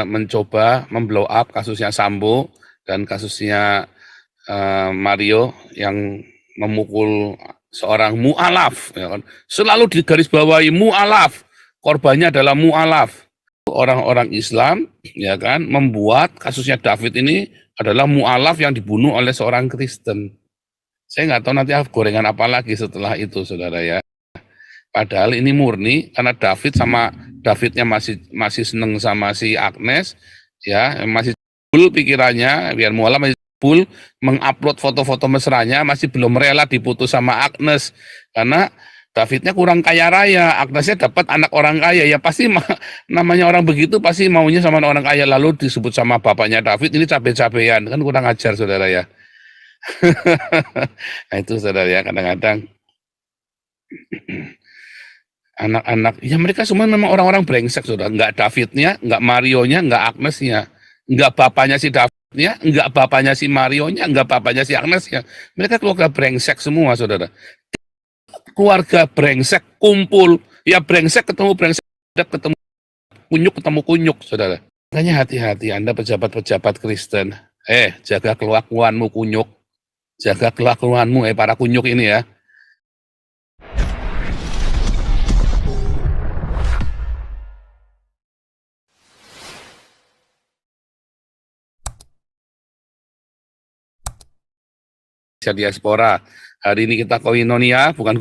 mencoba memblow up kasusnya Sambo dan kasusnya Mario yang memukul seorang mu'alaf, ya kan? Selalu digarisbawahi mu'alaf, korbannya adalah mu'alaf. Orang-orang Islam, ya kan, membuat kasusnya David ini adalah mu'alaf yang dibunuh oleh seorang Kristen. Saya nggak tahu nanti gorengan apa lagi setelah itu, saudara ya. Padahal ini murni karena Davidnya masih seneng sama si Agnes, ya masih full pikirannya, biar mualaf masih full mengupload foto-foto mesranya, masih belum rela diputus sama Agnes karena Davidnya kurang kaya raya, Agnesnya dapat anak orang kaya, ya pasti namanya orang begitu pasti maunya sama orang kaya, lalu disebut sama bapaknya David ini cabe-cabean, kan kurang ajar saudara ya. Nah itu saudara ya, kadang-kadang anak-anak, ya mereka semua memang orang-orang brengsek, saudara. Nggak Davidnya, nggak Marionya, nggak Agnesnya. Nggak bapaknya si Davidnya, nggak bapaknya si Marionya, nggak bapaknya si Agnesnya. Mereka keluarga brengsek semua, saudara. Keluarga brengsek kumpul. Ya brengsek ketemu brengsek, ketemu kunyuk, saudara. Makanya hati-hati Anda pejabat-pejabat Kristen. Jaga kelakuanmu kunyuk. Jaga kelakuanmu, para kunyuk ini ya. Diaspora. Hari ini kita koinonia, bukan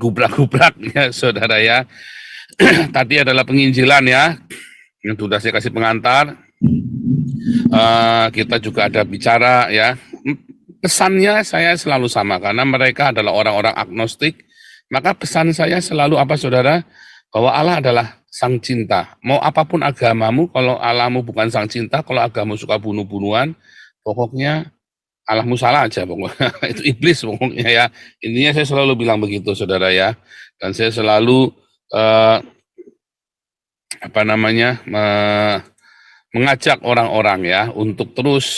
gubrak-gubrak ya, saudara ya. Tadi adalah penginjilan ya, yang sudah saya kasih pengantar. Kita juga ada bicara ya. Pesannya saya selalu sama karena mereka adalah orang-orang agnostik. Maka pesan saya selalu apa saudara? Bahwa Allah adalah sang cinta. Mau apapun agamamu, kalau Allahmu bukan sang cinta, kalau agamamu suka bunuh-bunuhan, pokoknya Allahmu salah aja pokoknya. Itu iblis pokoknya ya. Intinya saya selalu bilang begitu saudara ya. Dan saya selalu mengajak orang-orang ya untuk terus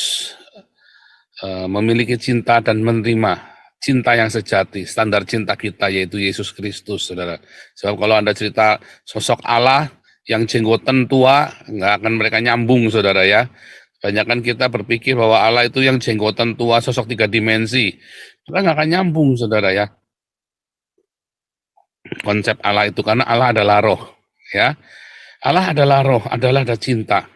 memiliki cinta dan menerima cinta yang sejati. Standar cinta kita yaitu Yesus Kristus saudara. Sebab kalau Anda cerita sosok Allah yang jenggotan tua, nggak akan mereka nyambung saudara ya. Banyakan kita berpikir bahwa Allah itu yang jenggotan tua, sosok 3 dimensi. Kita nggak akan nyambung, saudara ya. Konsep Allah itu, karena Allah adalah roh. Ya, Allah adalah roh, adalah ada cinta.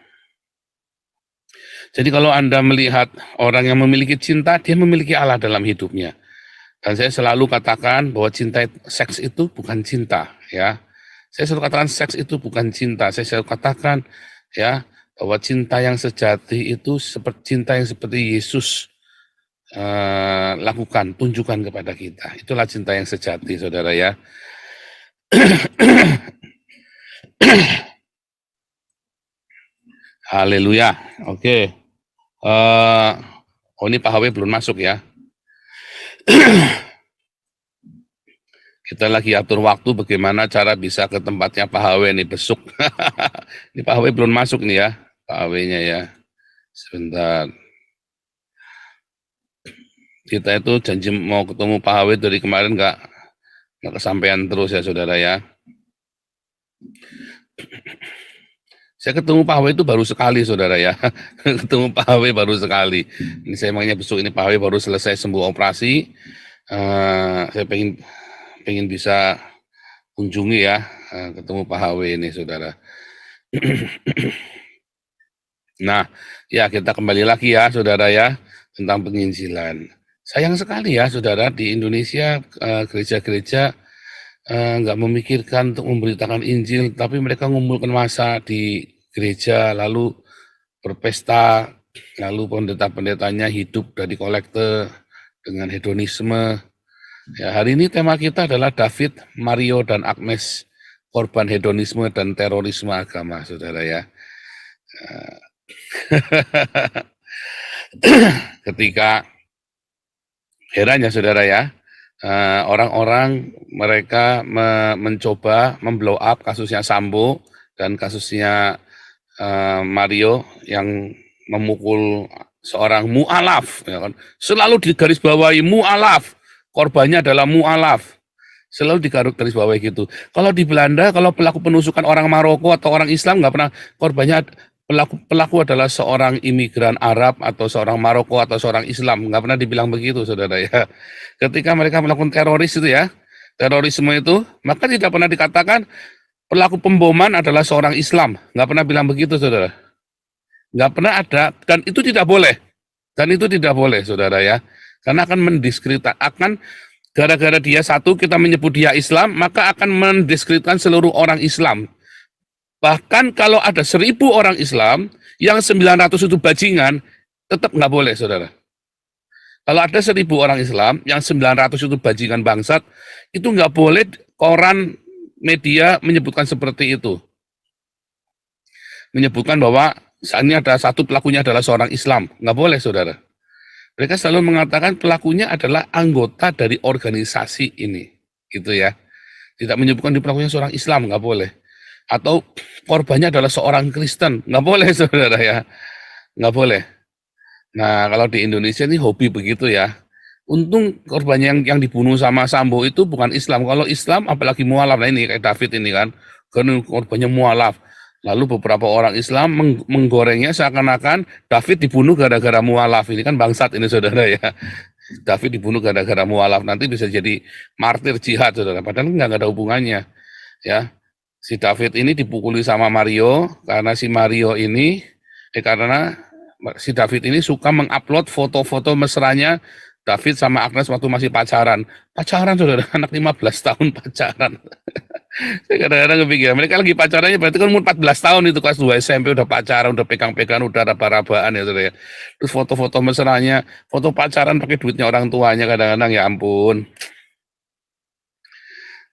Jadi kalau Anda melihat orang yang memiliki cinta, dia memiliki Allah dalam hidupnya. Dan saya selalu katakan bahwa seks itu bukan cinta. Ya, saya selalu katakan seks itu bukan cinta. Saya selalu katakan ya, bahwa cinta yang sejati itu seperti cinta yang seperti Yesus lakukan, tunjukkan kepada kita. Itulah cinta yang sejati, saudara ya. Haleluya. Oke. Ini Pak HW belum masuk ya. Kita lagi atur waktu bagaimana cara bisa ke tempatnya Pak HW nih besok. Ini Pak HW belum masuk nih ya. Pak HW-nya ya. Sebentar. Kita itu janji mau ketemu Pak HW dari kemarin nggak kesampaian terus ya saudara ya. Saya ketemu Pak HW itu baru sekali saudara ya. Ketemu Pak HW baru sekali. Ini saya emangnya besok ini Pak HW baru selesai sembuh operasi. Saya pengen bisa kunjungi ya, ketemu Pak HW ini saudara. Nah, ya kita kembali lagi ya saudara ya, tentang penginjilan. Sayang sekali ya saudara, di Indonesia gereja-gereja nggak memikirkan untuk memberitakan Injil, tapi mereka mengumpulkan massa di gereja, lalu berpesta, lalu pendeta-pendetanya hidup dari kolekte dengan hedonisme. Ya, hari ini tema kita adalah David, Mario, dan Agnes, korban hedonisme dan terorisme agama, saudara ya. Ketika heran ya saudara ya, orang-orang mereka mencoba memblow up kasusnya Sambo dan kasusnya Mario yang memukul seorang mu'alaf, ya kan? Selalu digarisbawahi mu'alaf, korbannya adalah mu'alaf. Selalu digarisbawahi gitu. Kalau di Belanda, kalau pelaku penusukan orang Maroko atau orang Islam nggak pernah korbannya pelaku adalah seorang imigran Arab atau seorang Maroko atau seorang Islam, nggak pernah dibilang begitu, saudara ya. Ketika mereka melakukan teroris itu ya, terorisme itu, maka tidak pernah dikatakan pelaku pemboman adalah seorang Islam, nggak pernah bilang begitu, saudara. Nggak pernah ada, dan itu tidak boleh. Dan itu tidak boleh, saudara ya. Karena akan akan gara-gara dia satu, kita menyebut dia Islam, maka akan mendiskreditkan seluruh orang Islam. Bahkan kalau ada 1.000 orang Islam, yang 900 itu bajingan, tetap nggak boleh, saudara. Kalau ada 1.000 orang Islam, yang 900 itu bajingan bangsat, itu nggak boleh koran media menyebutkan seperti itu. Menyebutkan bahwa saat ini ada satu pelakunya adalah seorang Islam. Nggak boleh, saudara. Mereka selalu mengatakan pelakunya adalah anggota dari organisasi ini, gitu ya. Tidak menyebutkan di pelakunya seorang Islam, nggak boleh. Atau korbannya adalah seorang Kristen, nggak boleh, saudara ya, nggak boleh. Nah, kalau di Indonesia ini hobi begitu ya. Untung korbannya yang dibunuh sama Sambo itu bukan Islam. Kalau Islam, apalagi mualaf, nah ini kayak David ini kan, karena korbannya mualaf. Lalu beberapa orang Islam menggorengnya seakan-akan David dibunuh gara-gara mualaf. Ini kan bangsat ini, saudara ya. David dibunuh gara-gara mualaf, nanti bisa jadi martir jihad, saudara. Padahal nggak ada hubungannya. Ya, si David ini dipukuli sama Mario karena si Mario ini, karena si David ini suka mengupload foto-foto mesranya David sama Agnes waktu masih pacaran. Pacaran, saudara, anak 15 tahun pacaran. Saya kadang-kadang kepikir, mereka lagi pacarannya berarti kan umur 14 tahun itu, kelas 2 SMP udah pacaran, udah pegang-pegang, udah raba-rabaan ya, saudara ya. Terus foto-foto mesranya, foto pacaran pakai duitnya orang tuanya, kadang-kadang ya ampun.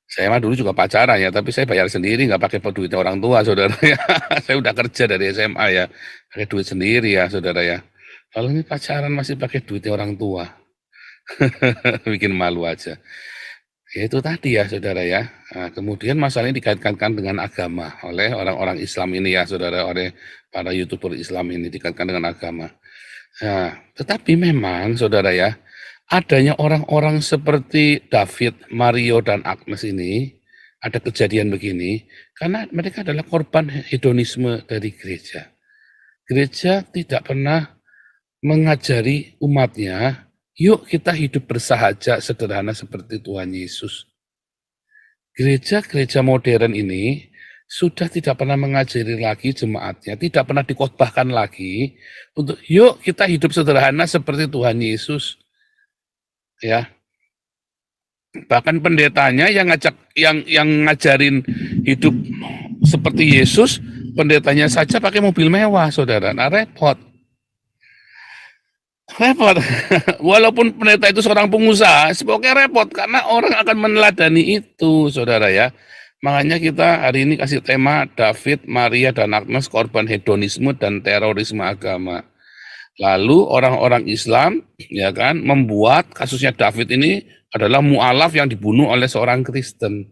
Saya mah dulu juga pacaran ya, tapi saya bayar sendiri, nggak pakai duitnya orang tua, saudara ya. Saya udah kerja dari SMA ya, pakai duit sendiri ya, saudara ya. Kalau ini pacaran masih pakai duitnya orang tua. Bikin malu aja. Ya itu tadi ya, saudara ya. Nah, kemudian masalah ini dikaitkan dengan agama oleh orang-orang Islam ini ya, saudara, oleh para YouTuber Islam ini dikaitkan dengan agama. Nah, tetapi memang, saudara ya, adanya orang-orang seperti David, Mario, dan Agnes ini, ada kejadian begini, karena mereka adalah korban hedonisme dari gereja. Gereja tidak pernah mengajari umatnya, yuk kita hidup bersahaja sederhana seperti Tuhan Yesus. Gereja-gereja modern ini sudah tidak pernah mengajari lagi jemaatnya, tidak pernah dikhotbahkan lagi untuk yuk kita hidup sederhana seperti Tuhan Yesus. Ya. Bahkan pendetanya yang ngajarin hidup seperti Yesus, pendetanya saja pakai mobil mewah, saudara. Nah, repot. Walaupun pendeta itu seorang pengusaha, pokoknya repot karena orang akan meneladani itu, saudara ya. Makanya kita hari ini kasih tema David, Maria, dan Agnes korban hedonisme dan terorisme agama. Lalu orang-orang Islam ya kan membuat kasusnya David ini adalah mu'alaf yang dibunuh oleh seorang Kristen.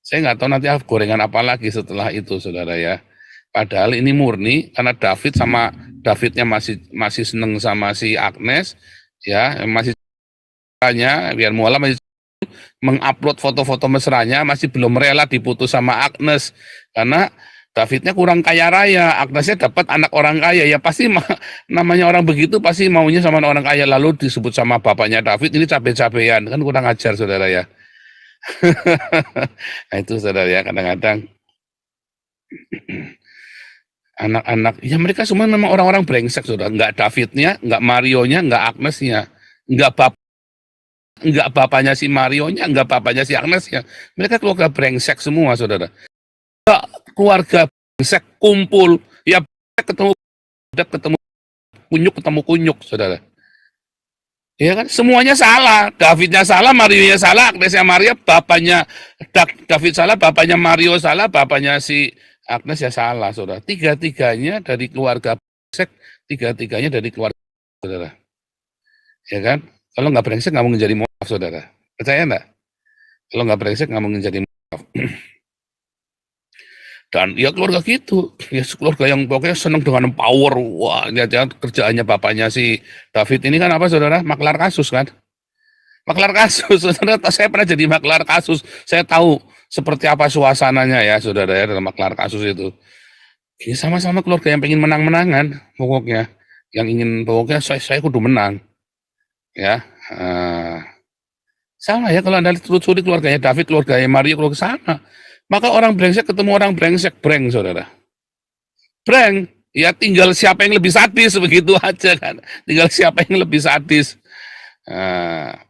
Saya nggak tahu nanti gorengan apa lagi setelah itu, saudara ya. Padahal ini murni karena Davidnya masih seneng sama si Agnes, ya masih tanya biar mualaf masih mengupload foto-foto mesranya, masih belum rela diputus sama Agnes karena Davidnya kurang kaya raya, Agnesnya dapat anak orang kaya, ya pasti namanya orang begitu pasti maunya sama orang kaya, lalu disebut sama bapaknya David ini cabe-cabean, kan kurang ajar, saudara ya. Nah itu, saudara ya, kadang-kadang anak-anak, ya mereka semua memang orang-orang brengsek, saudara. Nggak Davidnya, nggak Marionya, nggak Agnesnya, nggak bapaknya si Marionya, nggak bapaknya si Agnesnya. Mereka keluarga brengsek semua, saudara. Nggak keluarga brengsek kumpul, ya ketemu kunyuk, saudara. Ya kan, semuanya salah. Davidnya salah, Marionya salah, Agnesnya Maria, bapaknya David salah, bapaknya Mario salah, bapaknya si Agnes ya salah, saudara. Tiga-tiganya dari keluarga brengsek, tiga-tiganya dari keluarga, saudara. Ya kan? Kalau nggak brengsek nggak mungkin jadi mualaf, saudara. Percaya nggak? Kalau nggak brengsek nggak mungkin jadi mualaf. Dan ya keluarga gitu, ya keluarga yang pokoknya senang dengan power. Wah, lihat kerjaannya bapaknya si David ini kan apa, saudara? Maklar kasus kan? Maklar kasus, saudara, saya pernah jadi maklar kasus. Saya tahu seperti apa suasananya ya, saudara ya, dalam maklar kasus itu. Ini sama-sama keluarga yang pengen menang-menangan, pokoknya. Yang ingin, pokoknya saya kudu menang. Ya, sama ya kalau Anda telusuri keluarganya David, keluarganya Mario, keluarga sama. Maka orang brengsek ketemu orang brengsek, breng, saudara. Breng, ya tinggal siapa yang lebih sadis, begitu aja kan. Tinggal siapa yang lebih sadis.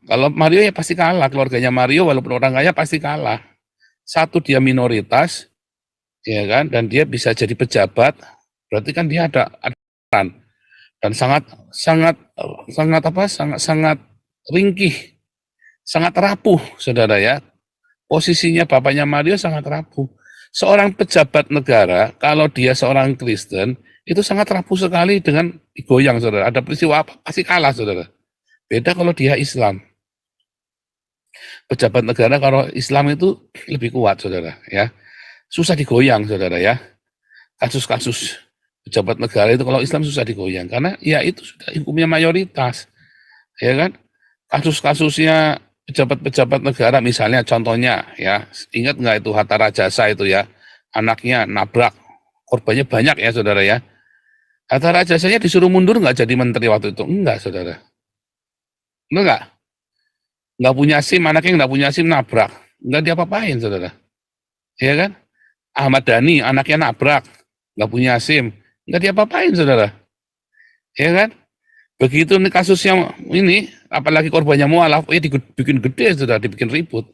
Kalau Mario ya pasti kalah, keluarganya Mario walaupun orang kaya pasti kalah. Satu, dia minoritas, ya kan, dan dia bisa jadi pejabat, berarti kan dia ada peran dan sangat sangat sangat apa sangat sangat ringkih, sangat rapuh, saudara ya. Posisinya bapaknya Mario sangat rapuh. Seorang pejabat negara, kalau dia seorang Kristen, itu sangat rapuh sekali dengan digoyang, saudara. Ada peristiwa apa, pasti kalah, saudara. Beda kalau dia Islam. Pejabat negara kalau Islam itu lebih kuat, saudara. Ya, susah digoyang, saudara ya. Kasus-kasus pejabat negara itu kalau Islam susah digoyang, karena ya itu sudah hukumnya mayoritas, ya kan. Kasus-kasusnya pejabat-pejabat negara, misalnya contohnya ya, ingat nggak itu Hatta Rajasa itu ya, anaknya nabrak, korbannya banyak ya, saudara ya. Hatta Rajasanya disuruh mundur nggak jadi menteri waktu itu? Enggak, saudara. Enggak, nggak punya SIM, anaknya nggak punya SIM nabrak, nggak diapa-apain, saudara. Ya kan? Ahmad Dhani, anaknya nabrak, nggak punya SIM, nggak diapa-apain, saudara. Ya kan? Begitu nih kasus yang ini, apalagi korbannya mualaf, dibikin gede, sudah dibikin ribut.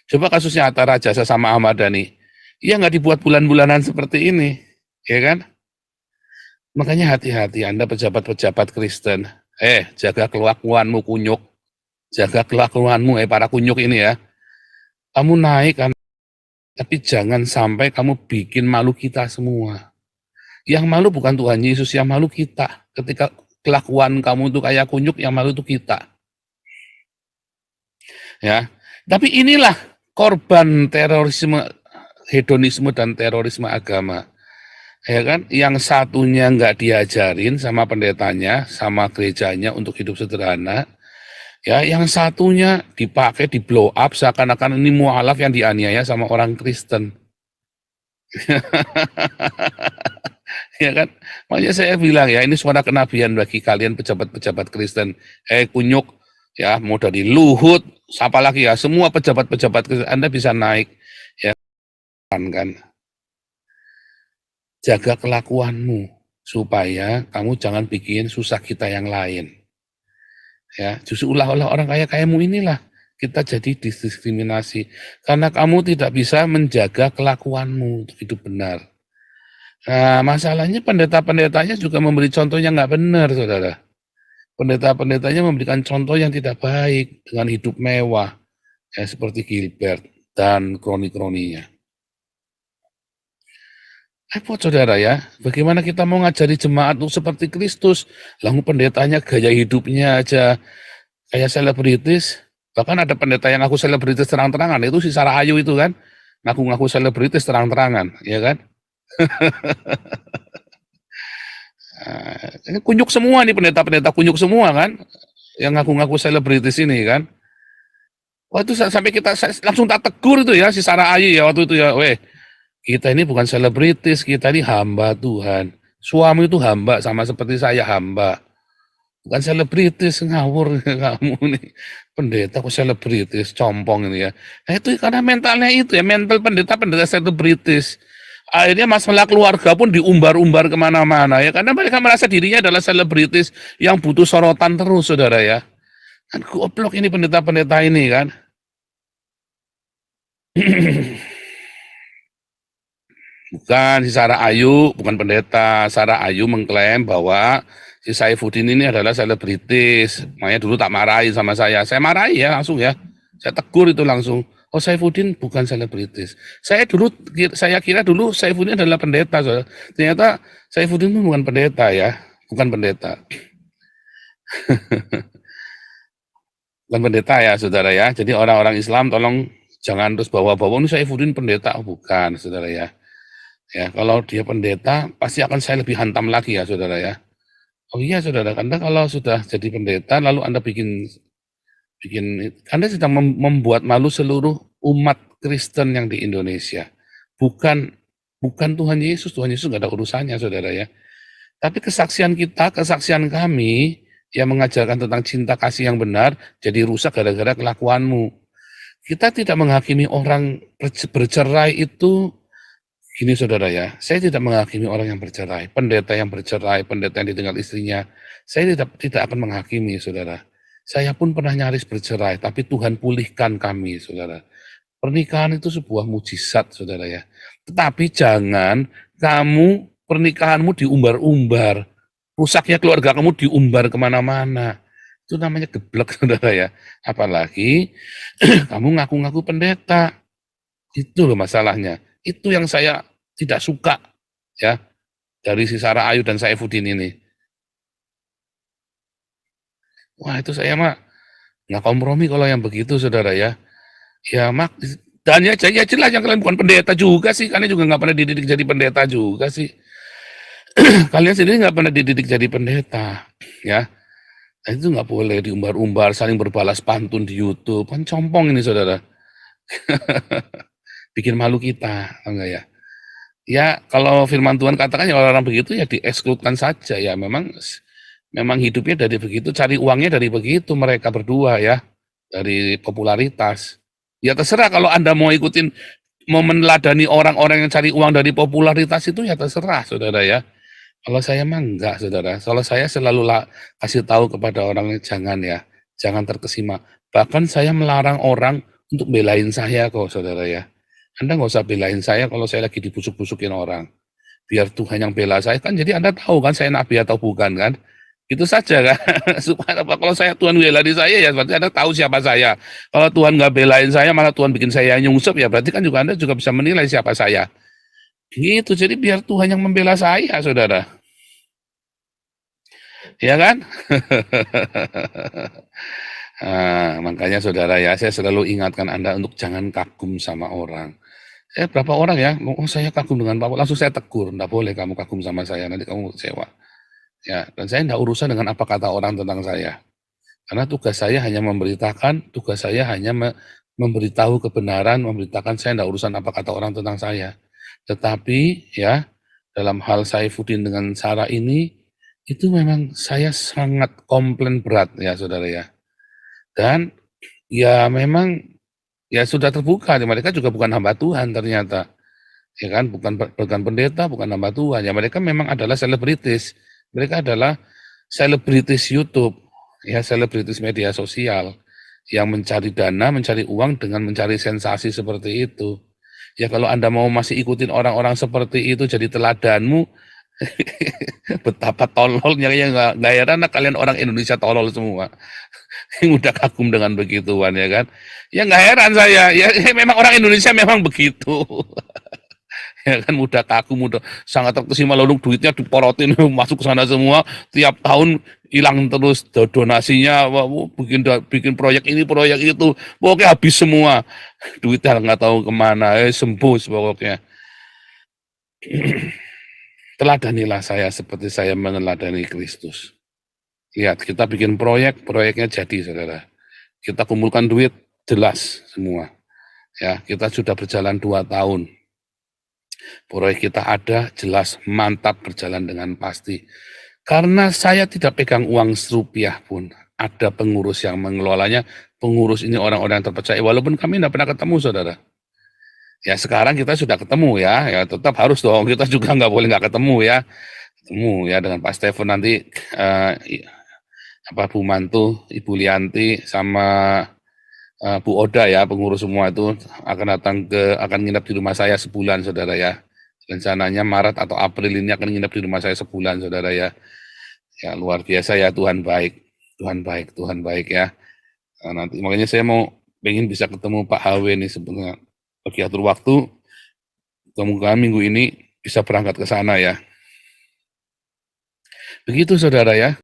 Coba kasusnya Hatta Rajasa sama Ahmad Dhani, ya nggak dibuat bulan-bulanan seperti ini, ya kan? Makanya hati-hati Anda pejabat-pejabat Kristen, jaga kelakuanmu kunyuk, jaga kelakuanmu, para kunyuk ini ya. Kamu naik kan, tapi jangan sampai kamu bikin malu kita semua. Yang malu bukan Tuhan Yesus, yang malu kita. Ketika kelakuan kamu itu kayak kunyuk, yang malu itu kita. Ya, tapi inilah korban terorisme, hedonisme dan terorisme agama. Ya kan, yang satunya nggak diajarin sama pendetanya, sama gerejanya untuk hidup sederhana. Ya, yang satunya dipakai, di blow up seakan-akan ini mualaf yang dianiaya sama orang Kristen. Ya kan, makanya saya bilang ya, ini suara kenabian bagi kalian pejabat-pejabat Kristen. Kunyuk, ya mau dari Luhut, siapa lagi ya, semua pejabat-pejabat Kristen, Anda bisa naik, ya kan. Jaga kelakuanmu supaya kamu jangan bikin susah kita yang lain. Ya, justru ulah-ulah orang kaya-kayamu inilah kita jadi didiskriminasi karena kamu tidak bisa menjaga kelakuanmu untuk hidup benar. Nah, masalahnya pendeta-pendetanya juga memberi contoh yang nggak benar, saudara. Pendeta-pendetanya memberikan contoh yang tidak baik dengan hidup mewah, ya seperti Gilbert dan kroni-kroninya. Repot, saudara ya, bagaimana kita mau ngajari jemaat untuk seperti Kristus, lalu pendetanya gaya hidupnya aja kayak selebritis, bahkan ada pendeta yang ngaku selebritis terang-terangan, itu si Sarah Ayu itu kan, ngaku-ngaku selebritis terang-terangan, ya kan. Ini kunyuk semua nih, pendeta-pendeta kunyuk semua kan, yang ngaku-ngaku selebritis ini kan. Waktu sampai kita langsung tak tegur itu ya, si Sarah Ayu ya waktu itu ya, kita ini bukan selebritis, kita ini hamba Tuhan. Suami itu hamba, sama seperti saya hamba. Bukan selebritis, ngawur kamu nih. Pendeta kok selebritis, compong ini ya. Nah itu karena mentalnya itu ya, mental pendeta-pendeta selebritis. Akhirnya masalah keluarga pun diumbar-umbar kemana-mana ya. Karena mereka merasa dirinya adalah selebritis yang butuh sorotan terus, saudara ya. Kan goblok ini pendeta-pendeta ini kan. Bukan, si Sarah Ayu, bukan pendeta. Sarah Ayu mengklaim bahwa si Saifuddin ini adalah selebritis. Makanya dulu tak marahin sama saya. Saya marahi ya langsung ya. Saya tegur itu langsung. Oh, Saifuddin bukan selebritis. Saya kira dulu Saifuddin adalah pendeta. So. Ternyata Saifuddin itu bukan pendeta ya. Bukan pendeta. Bukan pendeta ya, saudara ya. Jadi orang-orang Islam tolong jangan terus bawa-bawa ini Saifuddin pendeta. Oh, bukan, saudara ya. Ya, kalau dia pendeta, pasti akan saya lebih hantam lagi ya, saudara ya. Oh iya, saudara, karena kalau sudah jadi pendeta, lalu Anda bikin Anda sedang membuat malu seluruh umat Kristen yang di Indonesia. Bukan bukan Tuhan Yesus nggak ada urusannya, Saudara ya. Tapi kesaksian kita, kesaksian kami yang mengajarkan tentang cinta kasih yang benar, jadi rusak gara-gara kelakuanmu. Kita tidak menghakimi orang bercerai itu, gini Saudara ya, saya tidak menghakimi orang yang bercerai, pendeta yang ditinggal istrinya, saya tidak akan menghakimi Saudara. Saya pun pernah nyaris bercerai, tapi Tuhan pulihkan kami Saudara. Pernikahan itu sebuah mujizat Saudara ya. Tetapi jangan pernikahanmu diumbar-umbar, rusaknya keluarga kamu diumbar kemana-mana. Itu namanya geblek Saudara ya. Apalagi kamu ngaku-ngaku pendeta. Itu loh masalahnya. Itu yang saya tidak suka ya dari si Sarah Ayu dan Saifuddin ini. Wah itu saya mah nggak kompromi kalau yang begitu Saudara ya. Ya mak dan ya jelas yang kalian bukan pendeta juga sih, kalian juga nggak pernah dididik jadi pendeta juga sih. Kalian sendiri nggak pernah dididik jadi pendeta, ya. Nah, itu nggak boleh diumbar-umbar, saling berbalas pantun di YouTube, kan compong ini saudara. Bikin malu kita, enggak ya? Ya kalau firman Tuhan katakan ya orang-orang begitu ya diekskludkan saja ya. Memang hidupnya dari begitu, cari uangnya dari begitu mereka berdua ya, dari popularitas. Ya terserah kalau Anda mau meneladani orang-orang yang cari uang dari popularitas itu ya terserah saudara ya. Kalau saya mah enggak saudara, kalau saya selalu kasih tahu kepada orang jangan ya, jangan terkesima. Bahkan saya melarang orang untuk belain saya kok saudara ya. Anda nggak usah belain saya kalau saya lagi dibusuk-busukin orang. Biar Tuhan yang bela saya, kan jadi Anda tahu kan saya nabi atau bukan kan. Itu saja kan. Supaya apa? Kalau Tuhan bela di saya ya berarti Anda tahu siapa saya. Kalau Tuhan nggak belain saya malah Tuhan bikin saya nyungsep ya berarti kan juga Anda juga bisa menilai siapa saya. Gitu. Jadi biar Tuhan yang membela saya, Saudara. Ya kan? Nah, makanya Saudara ya, saya selalu ingatkan Anda untuk jangan kagum sama orang. Berapa orang ya, oh saya kagum dengan Bapak, langsung saya tegur, enggak boleh kamu kagum sama saya, nanti kamu kecewa. Ya, dan saya enggak urusan dengan apa kata orang tentang saya. Karena tugas saya hanya memberitakan, tugas saya hanya memberitahu kebenaran, memberitakan saya enggak urusan apa kata orang tentang saya. Tetapi ya, dalam hal Saifuddin dengan Sarah ini, itu memang saya sangat komplain berat ya saudara ya. Dan ya memang ya sudah terbuka, mereka juga bukan hamba Tuhan ternyata. Ya kan, bukan pendeta, bukan hamba Tuhan. Ya mereka memang adalah selebritis. Mereka adalah selebritis YouTube, ya selebritis media sosial yang mencari dana, mencari uang dengan mencari sensasi seperti itu. Ya kalau Anda mau masih ikutin orang-orang seperti itu jadi teladanmu, betapa tololnya ya nggak heran kalian orang Indonesia tolol semua. Yang udah kagum dengan begituan ya kan. Ya nggak heran saya, ya memang orang Indonesia memang begitu. Ya kan mudah kagum, mudah sangat terkesima lalu duitnya diporotin masuk ke sana semua, tiap tahun hilang terus donasinya, bikin proyek ini proyek itu, pokoknya habis semua duitnya nggak tahu kemana, sembus pokoknya. Teladanilah saya seperti saya meneladani Kristus. Lihat, kita bikin proyek, proyeknya jadi, saudara. Kita kumpulkan duit, jelas semua. Ya, kita sudah berjalan 2 tahun. Proyek kita ada, jelas, mantap, berjalan dengan pasti. Karena saya tidak pegang uang serupiah pun, ada pengurus yang mengelolanya. Pengurus ini orang-orang yang terpercaya, walaupun kami tidak pernah ketemu, saudara. Ya sekarang kita sudah ketemu ya tetap harus dong, kita juga nggak boleh nggak ketemu ya. Ketemu ya dengan Pak Stefan nanti, Bu Mantu, Ibu Lianti, sama Bu Oda ya, pengurus semua itu akan nginep di rumah saya sebulan, saudara ya. Rencananya Maret atau April ini akan nginep di rumah saya sebulan, saudara ya. Ya luar biasa ya, Tuhan baik, Tuhan baik ya. Nanti makanya saya pengen bisa ketemu Pak HW nih sebenarnya. Bagi atur waktu, semoga minggu ini bisa berangkat ke sana ya. Begitu saudara ya.